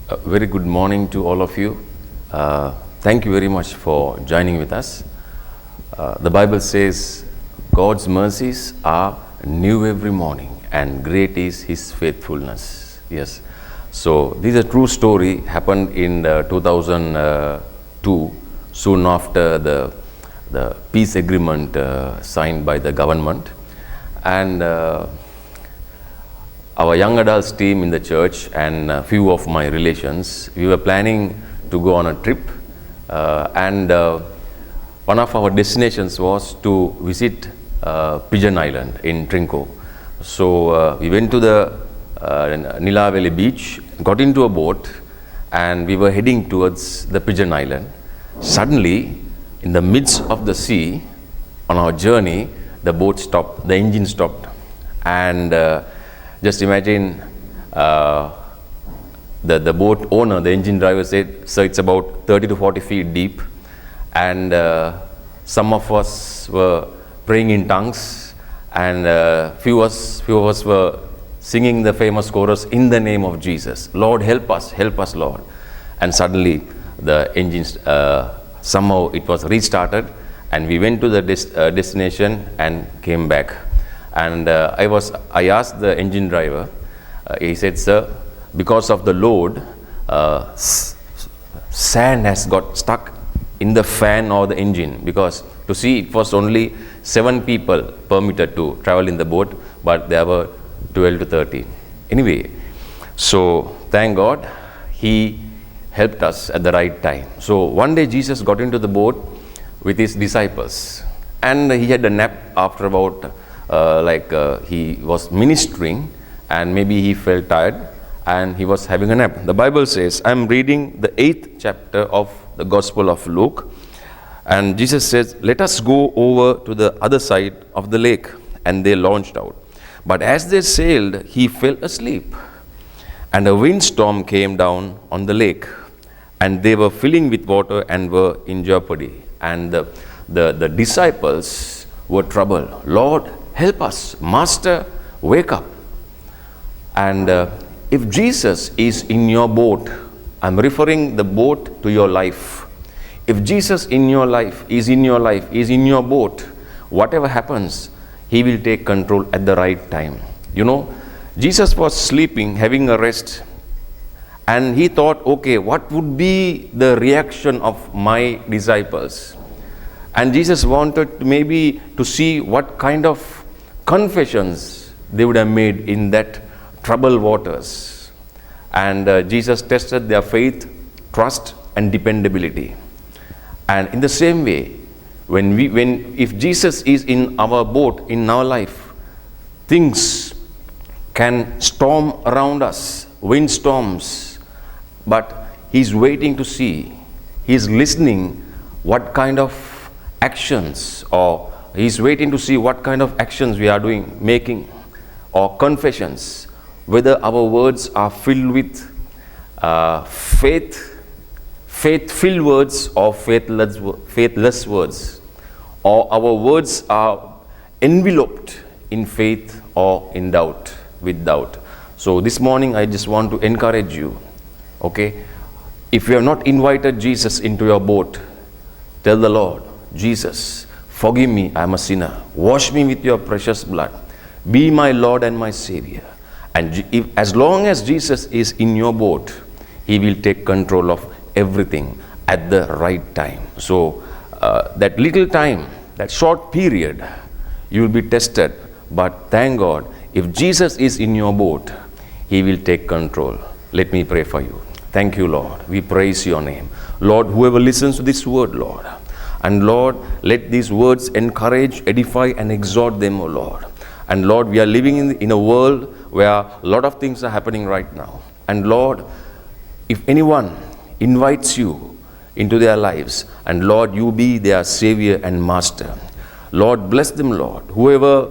A very good morning to all of you. Thank you very much for joining with us. The Bible says God's mercies are new every morning and great is His faithfulness. Yes. So this is a true story, happened in 2002, soon after the peace agreement signed by the government. And our young adults team in the church and a few of my relations, we were planning to go on a trip, and one of our destinations was to visit Pigeon Island in Trinco. So we went to the Nilaveli beach, got into a boat, and we were heading towards the Pigeon Island. Suddenly, in the midst of the sea, on our journey, the boat stopped, the engine stopped, and just imagine the boat owner, the engine driver said, "Sir, it's about 30 to 40 feet deep," and some of us were praying in tongues, and few of us were singing the famous chorus, "In the name of Jesus, Lord, help us, Lord." And suddenly the engine, somehow it was restarted, and we went to the destination and came back. And I asked the engine driver, he said, "Sir, because of the load, sand has got stuck in the fan or the engine, because to see it was only 7 people permitted to travel in the boat, but there were 12 to 30. Anyway, so thank God, He helped us at the right time. So one day Jesus got into the boat with His disciples, and He had a nap after about he was ministering, and maybe he felt tired and he was having a nap. The Bible says, I'm reading the 8th chapter of the Gospel of Luke, and Jesus says, "Let us go over to the other side of the lake." And they launched out. But as they sailed, he fell asleep, and a windstorm came down on the lake, and they were filling with water and were in jeopardy. And the disciples were troubled. "Lord, help us. Master, wake up." And if Jesus is in your boat, I'm referring the boat to your life. If Jesus in your life, is in your boat, whatever happens, He will take control at the right time. You know, Jesus was sleeping, having a rest, and He thought, okay, what would be the reaction of my disciples? And Jesus wanted maybe to see what kind of confessions they would have made in that troubled waters. And Jesus tested their faith, trust, and dependability. And in the same way, if Jesus is in our boat, in our life, things can storm around us, windstorms, but He's waiting to see, He's listening what kind of actions, or He's waiting to see what kind of actions we are making, or confessions, whether our words are filled with faith-filled words or faithless words, or our words are enveloped in faith or in doubt, with doubt. So this morning I just want to encourage you, okay? If you have not invited Jesus into your boat, tell the Lord, "Jesus, forgive me, I am a sinner. Wash me with your precious blood. Be my Lord and my Savior." And as long as Jesus is in your boat, He will take control of everything at the right time. So that little time, that short period, you will be tested. But thank God, if Jesus is in your boat, He will take control. Let me pray for you. Thank you, Lord. We praise your name. Lord, whoever listens to this word, Lord, and Lord, let these words encourage, edify, and exhort them, O Lord. And Lord, we are living in a world where a lot of things are happening right now. And Lord, if anyone invites you into their lives, and Lord, you be their Savior and Master, Lord, bless them, Lord. Whoever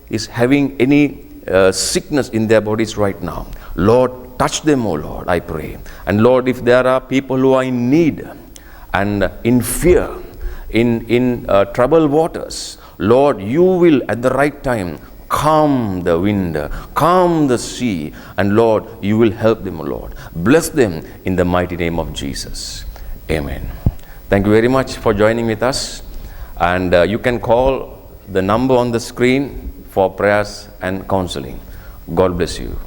is having any sickness in their bodies right now, Lord, touch them, O Lord, I pray. And Lord, if there are people who are in need and in fear, in troubled waters, Lord, you will at the right time calm the wind, calm the sea, and Lord, you will help them, O Lord. Bless them in the mighty name of Jesus. Amen. Thank you very much for joining with us. And you can call the number on the screen for prayers and counseling. God bless you.